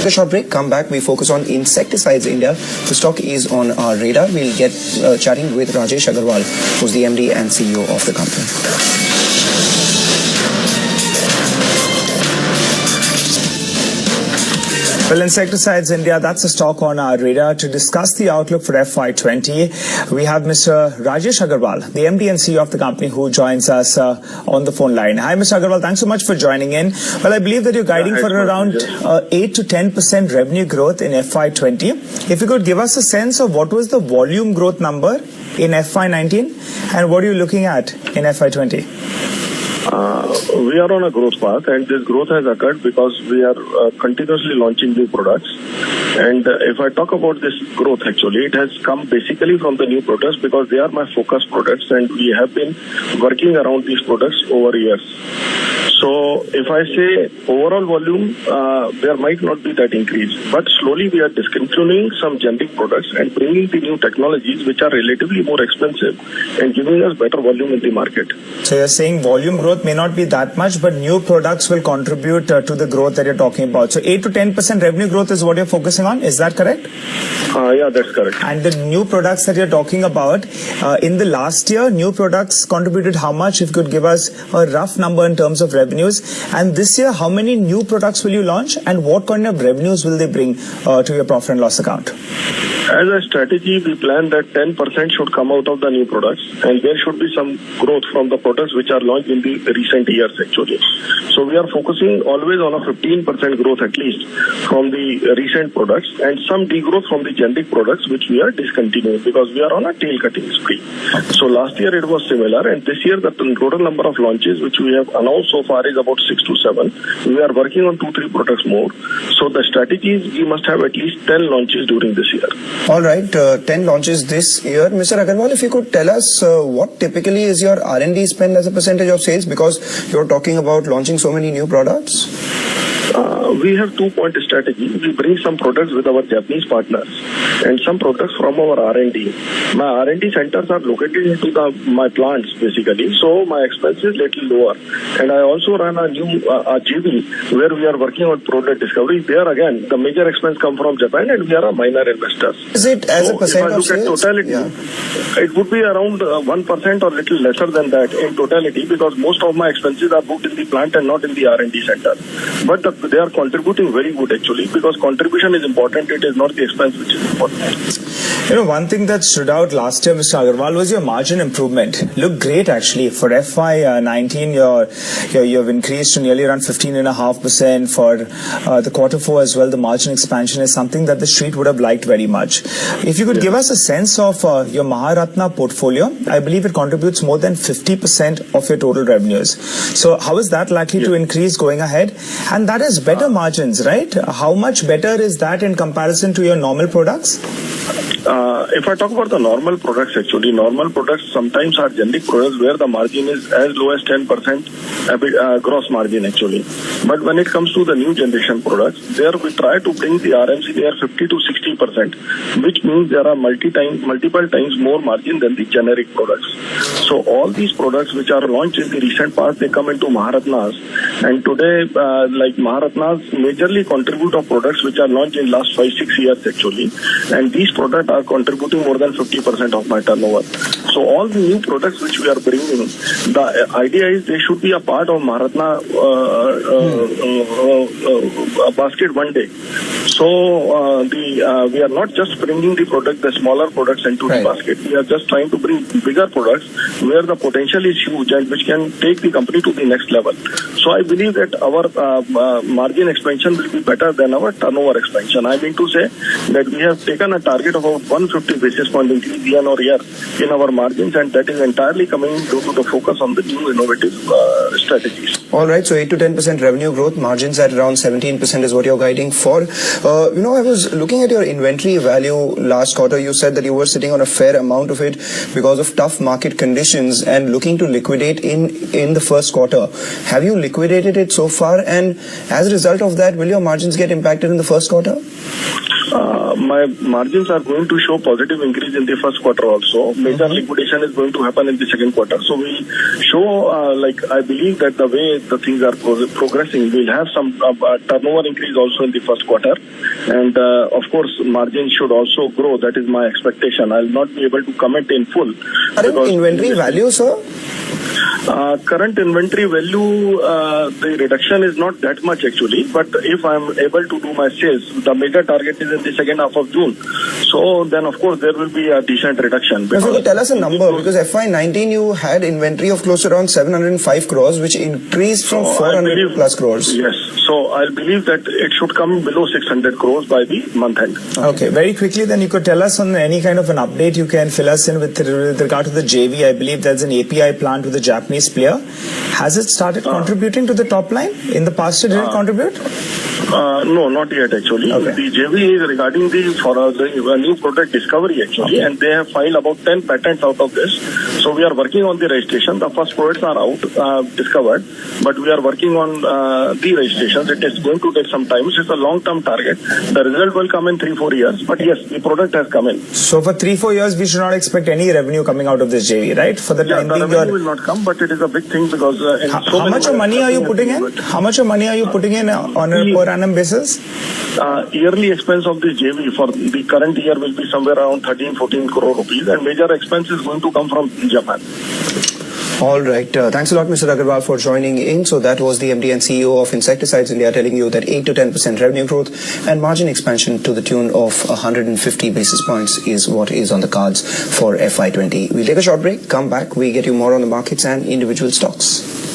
a short break, come back, we focus on Insecticides India. The stock is on our radar. We'll get chatting with Rajesh Aggarwal, who's the MD and CEO of the company. Well, Insecticides India, that's a stock on our radar. To discuss the outlook for FY20, we have Mr. Rajesh Aggarwal, the MD and CEO of the company, who joins us on the phone line. Hi, Mr. Aggarwal. Thanks so much for joining in. Well, I believe that you're guiding for around 8 to 10% revenue growth in FY20. If you could give us a sense of what was the volume growth number in FY19 and what are you looking at in FY20? We are on a growth path, and this growth has occurred because we are continuously launching new products. And if I talk about this growth, actually, it has come basically from the new products because they are my focus products, and we have been working around these products over years. So if I say overall volume, there might not be that increase, but slowly we are discontinuing some generic products and bringing the new technologies which are relatively more expensive and giving us better volume in the market. So you're saying volume growth may not be that much, but new products will contribute to the growth that you're talking about. So 8 to 10% revenue growth is what you're focusing on. Is that correct? Yeah, that's correct. And the new products that you're talking about, in the last year, new products contributed how much? If you could give us a rough number in terms of revenues. And this year, how many new products will you launch and what kind of revenues will they bring to your profit and loss account? As a strategy, we plan that 10% should come out of the new products, and there should be some growth from the products which are launched in the recent years, actually. So we are focusing always on a 15% growth at least from the recent products and some degrowth from the generic products which we are discontinuing because we are on a tail cutting spree. So last year it was similar, and this year the total number of launches which we have announced so far is about 6 to 7. We are working on 2-3 products more. So the strategy is we must have at least 10 launches during this year. All right, 10 launches this year. Mr. Aggarwal, if you could tell us what typically is your R&D spend as a percentage of sales, because you're talking about launching so many new products? We have 2-point strategy. We bring some products with our Japanese partners and some products from our R&D. My R&D centers are located into my plants, basically, so my expense is little lower. And I also run a new JV where we are working on product discovery. There again, the major expense come from Japan, and we are a minor investor. Is it as a percent of sales? If I look at totality, it would be around 1% or little lesser than that in totality because most of my expenses are booked in the plant and not in the R&D center. But they are contributing very good, actually, because contribution is important. It is not the expense which is important. You know, one thing that stood out last year, Mr. Aggarwal, was your margin improvement. Looked great, actually. For FY19, you've increased to nearly around 15.5%. For the Q4 as well, the margin expansion is something that the street would have liked very much. If you could give us a sense of your Maharatna portfolio, I believe it contributes more than 50% of your total revenues. So how is that likely to increase going ahead? And that is better margins, right? How much better is that in comparison to your normal products? If I talk about the normal products, actually, normal products sometimes are generic products where the margin is as low as 10% gross margin, actually. But when it comes to the new generation products, there we try to bring the RMC near 50 to 60%, which means there are multiple times more margin than the generic products. So all these products which are launched in the recent past, they come into Maharatnas. And today, like Maharatnas majorly contribute of products which are launched in last 5-6 years, actually. And these products are contributing more than 50% of my turnover. So all the new products which we are bringing, the idea is they should be a part of Maharatna basket one day. So we are not just bringing the smaller products into the basket. We are just trying to bring bigger products where the potential is huge and which can take the company to the next level. So I believe that our margin expansion will be better than our turnover expansion. I mean to say that we have taken a target of about 150 basis point increase year-on-year in our margins, and that is entirely coming due to the focus on the new innovative strategies. All right, so 8 to 10% revenue growth, margins at around 17% is what you're guiding for. I was looking at your inventory value last quarter. You said that you were sitting on a fair amount of it because of tough market conditions and looking to liquidate in the first quarter. Have you liquidated it so far? And as a result of that, will your margins get impacted in the first quarter? My margins are going to show positive increase in the first quarter also. Major liquidation is going to happen in the second quarter. So we'll show, I believe that the way way the things are progressing, we'll have some turnover increase also in the first quarter. And of course, margin should also grow. That is my expectation. I'll not be able to comment in full. Current inventory value, sir? Current inventory value, the reduction is not that much actually, but if I'm able to do my sales, the major target is in the second half of June. So then of course there will be a decent reduction. If you could tell us a number, because FY19 you had inventory of close to around 705 crores, which increased from 400 plus crores. Yes, so I believe that it should come below 600 crores by the month end. Okay, very quickly then you could tell us on any kind of an update you can fill us in with regard to the JV. I believe there's an API plant with a Japanese player. Has it started contributing to the top line? In the past did it contribute? No, not yet actually. Okay. The JV is regarding the new product discovery actually, and they have filed about 10 patents out of this. So we are working on the registration. The first products are out, discovered, but we are working on the registrations. It is going to take some time. It's a long-term target. The result will come in 3-4 years, but yes, the product has come in. So for 3-4 years, we should not expect any revenue coming out of this JV, right? For the time being, the revenue will not come, but it is a big thing because how much of money are you putting in? How much of money are you putting in on a per annum basis? Yearly expense of this JV for the current year will be somewhere around 13-14 crore rupees, and major expense is going to come from Japan. All right. Thanks a lot, Mr. Aggarwal, for joining in. So that was the MD and CEO of Insecticides India telling you that 8 to 10% revenue growth and margin expansion to the tune of 150 basis points is what is on the cards for FY20. We'll take a short break, come back, we get you more on the markets and individual stocks.